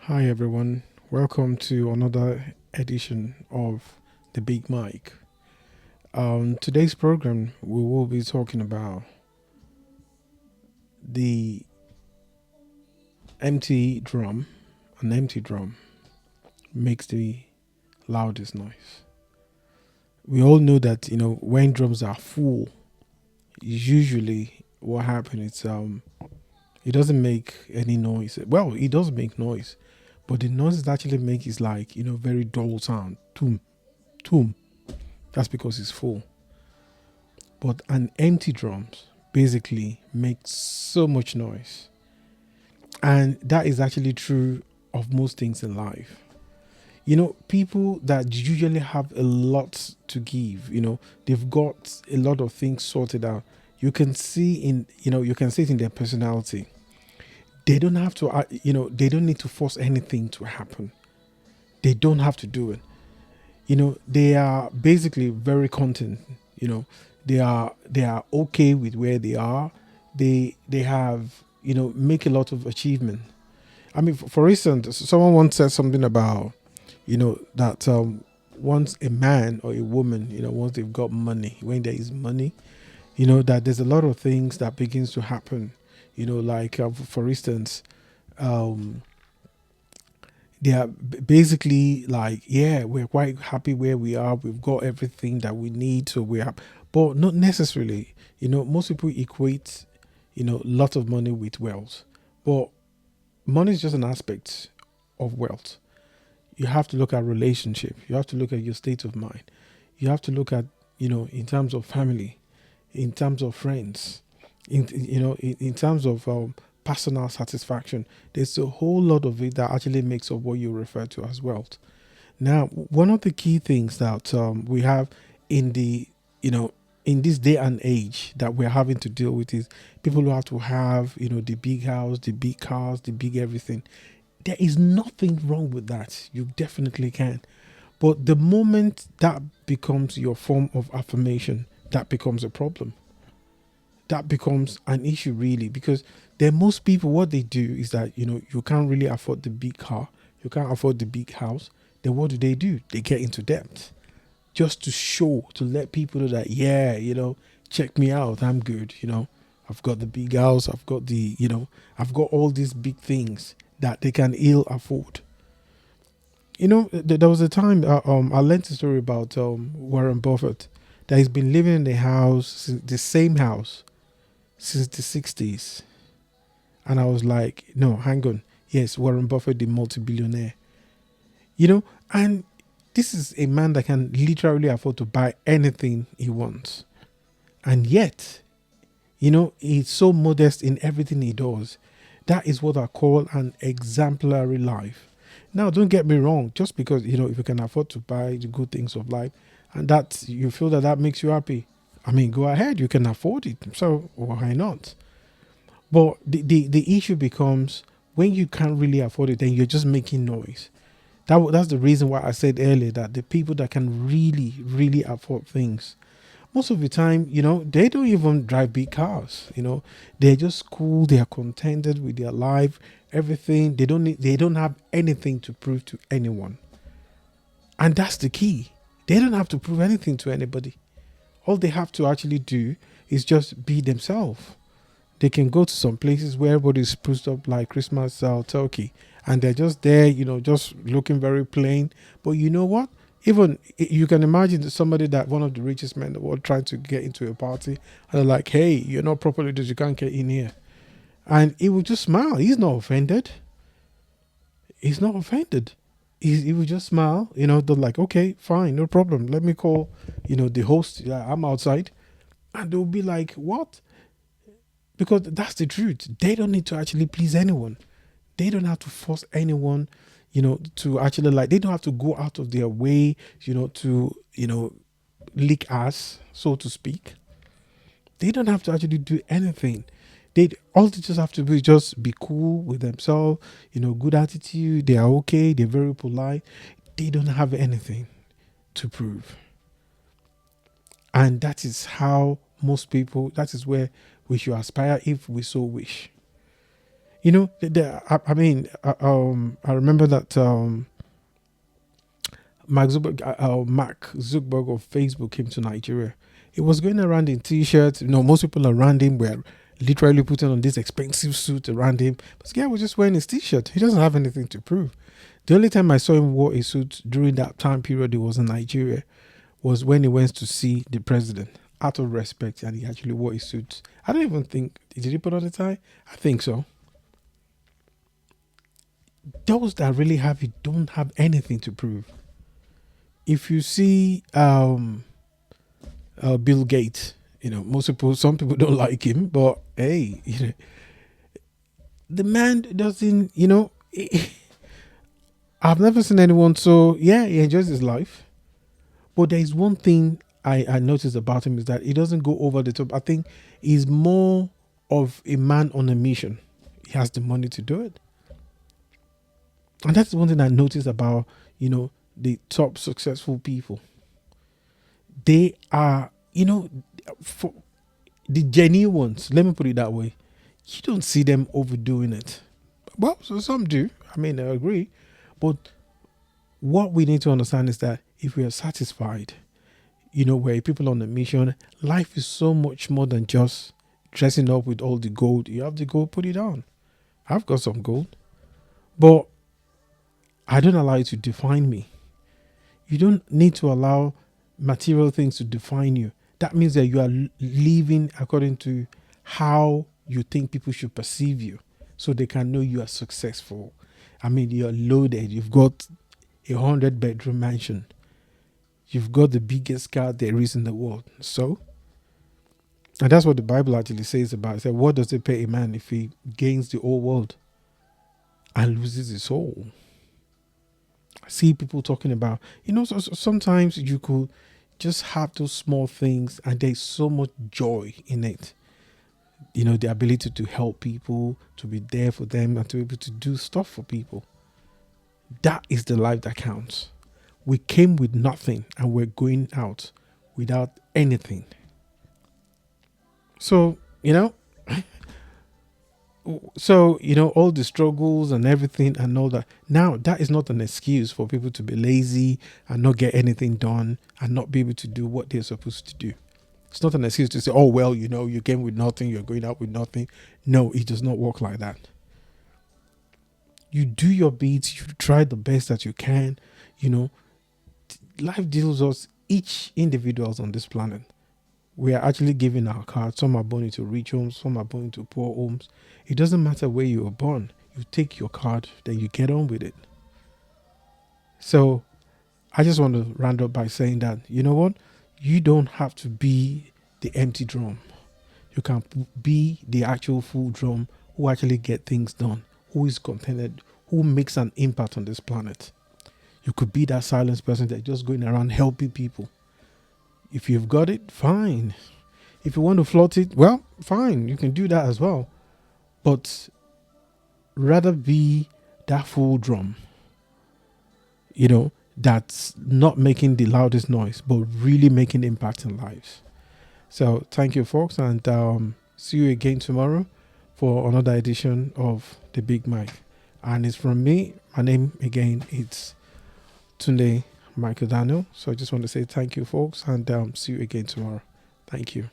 Hi everyone, welcome to another edition of the Big Mic. Today's program we will be talking about the empty drum. An empty drum makes the loudest noise. We all know that when drums are full, usually what happens is it doesn't make any noise. Well, it does make noise, but the noise it actually makes is like very dull sound. Toom, toom. That's because it's full. But an empty drums basically makes so much noise. And that is actually true of most things in life. People that usually have a lot to give, they've got a lot of things sorted out. You can see it in their personality. They don't have to, they don't need to force anything to happen. They don't have to do it. They are basically very content. you know they are okay with where they are. They have make a lot of achievement. I mean, for instance, someone once said something about that once a man or a woman, once they've got money, when there is money, that there's a lot of things that begins to happen. Like for instance, um they are basically like, yeah, we're quite happy where we are. We've got everything that we need, so we're happy. But not necessarily. Most people equate, lot of money with wealth. But money is just an aspect of wealth. You have to look at relationship. You have to look at your state of mind. You have to look at, in terms of family, in terms of friends, in terms of personal satisfaction. There's a whole lot of it that actually makes up what you refer to as wealth. Now, one of the key things that we have in the, in this day and age that we're having to deal with is people who have to have, the big house, the big cars, the big everything. There is nothing wrong with that. You definitely can. But the moment that becomes your form of affirmation, that becomes a problem. That becomes an issue, really, because then most people, what they do is that you can't really afford the big car, you can't afford the big house. Then what do? They get into debt just to show, to let people know that, yeah, check me out, I'm good. I've got the big house, I've got I've got all these big things that they can ill afford. There was a time I learned a story about Warren Buffett, that he's been living in the same house since the 60s. And I was like, no, hang on. Yes, Warren Buffett, the multi-billionaire. And this is a man that can literally afford to buy anything he wants. And yet, he's so modest in everything he does. That is what I call an exemplary life. Now, don't get me wrong. Just because, if you can afford to buy the good things of life and that you feel that makes you happy, I mean, go ahead. You can afford it. So why not? But the issue becomes when you can't really afford it, then you're just making noise. That's the reason why I said earlier that the people that can really, really afford things, most of the time, they don't even drive big cars. They're just cool. They are contented with their life, everything. They don't have anything to prove to anyone. And that's the key. They don't have to prove anything to anybody. All they have to actually do is just be themselves. They can go to some places where everybody's spruced up like Christmas turkey, and they're just there, just looking very plain. But you know what? Even you can imagine that somebody, that one of the richest men in the world, trying to get into a party, and they're like, "Hey, you're not properly dressed, you can't get in here," and he would just smile. He's not offended. He's not offended. He would just smile. They're like, "Okay, fine, no problem. Let me call, the host. Yeah, I'm outside," and they'll be like, "What?" Because that's the truth. They don't need to actually please anyone. They don't have to force anyone, to actually, like, they don't have to go out of their way, to, lick ass, so to speak. They don't have to actually do anything. All they just have to do is just be cool with themselves, good attitude. They are okay. They're very polite. They don't have anything to prove. And that is how most people, that is where we should aspire if we so wish. You know, I remember that Mark Zuckerberg of Facebook came to Nigeria. He was going around in t-shirts. You know, most people around him were literally putting on this expensive suit around him. But this guy was just wearing his t-shirt. He doesn't have anything to prove. The only time I saw him wear a suit during that time period he was in Nigeria was when he went to see the president out of respect, and he actually wore his suit. I don't even think, did he put on a tie? I think so. Those that really have it don't have anything to prove. If you see Bill Gates, you know, some people don't like him, but hey, you know, the man doesn't, you know, I've never seen anyone so, yeah, he enjoys his life. But there is one thing I noticed about him is that he doesn't go over the top. I think he's more of a man on a mission. He has the money to do it. And that's one thing I noticed about, you know, the top successful people. They are, you know, for the genuine ones, let me put it that way, you don't see them overdoing it. Well, so some do. I mean, I agree. But what we need to understand is that if we are satisfied, you know, we're people on a mission, life is so much more than just dressing up with all the gold. You have the gold, put it on. I've got some gold. But I don't allow it to define me. You don't need to allow material things to define you. That means that you are living according to how you think people should perceive you, so they can know you are successful. I mean, you're loaded. You've got a 100-bedroom mansion. You've got the biggest car there is in the world. So, and that's what the Bible actually says about it. It said, what does it pay a man if he gains the whole world and loses his soul? I see people talking about, you know, so sometimes you could just have those small things and there's so much joy in it. You know, the ability to help people, to be there for them, and to be able to do stuff for people. That is the life that counts. We came with nothing and we're going out without anything. So, you know, all the struggles and everything and all that. Now, that is not an excuse for people to be lazy and not get anything done and not be able to do what they're supposed to do. It's not an excuse to say, oh, well, you know, you came with nothing, you're going out with nothing. No, it does not work like that. You do your bits, you try the best that you can. You know, life deals us, each individuals on this planet. We are actually giving our cards. Some are born into rich homes, some are born into poor homes. It doesn't matter where you were born. You take your card, then you get on with it. So I just want to round up by saying that, you know what? You don't have to be the empty drum. You can be the actual full drum who actually get things done, who is contented, who makes an impact on this planet. You could be that silent person that's just going around helping people. If you've got it, fine. If you want to float it, well, fine. You can do that as well. But rather be that full drum, you know, that's not making the loudest noise, but really making impact in lives. So thank you, folks, and see you again tomorrow for another edition of The Big Mic. And it's from me. My name, again, it's Tunde Michael Daniel. So I just want to say thank you, folks, and see you again tomorrow. Thank you.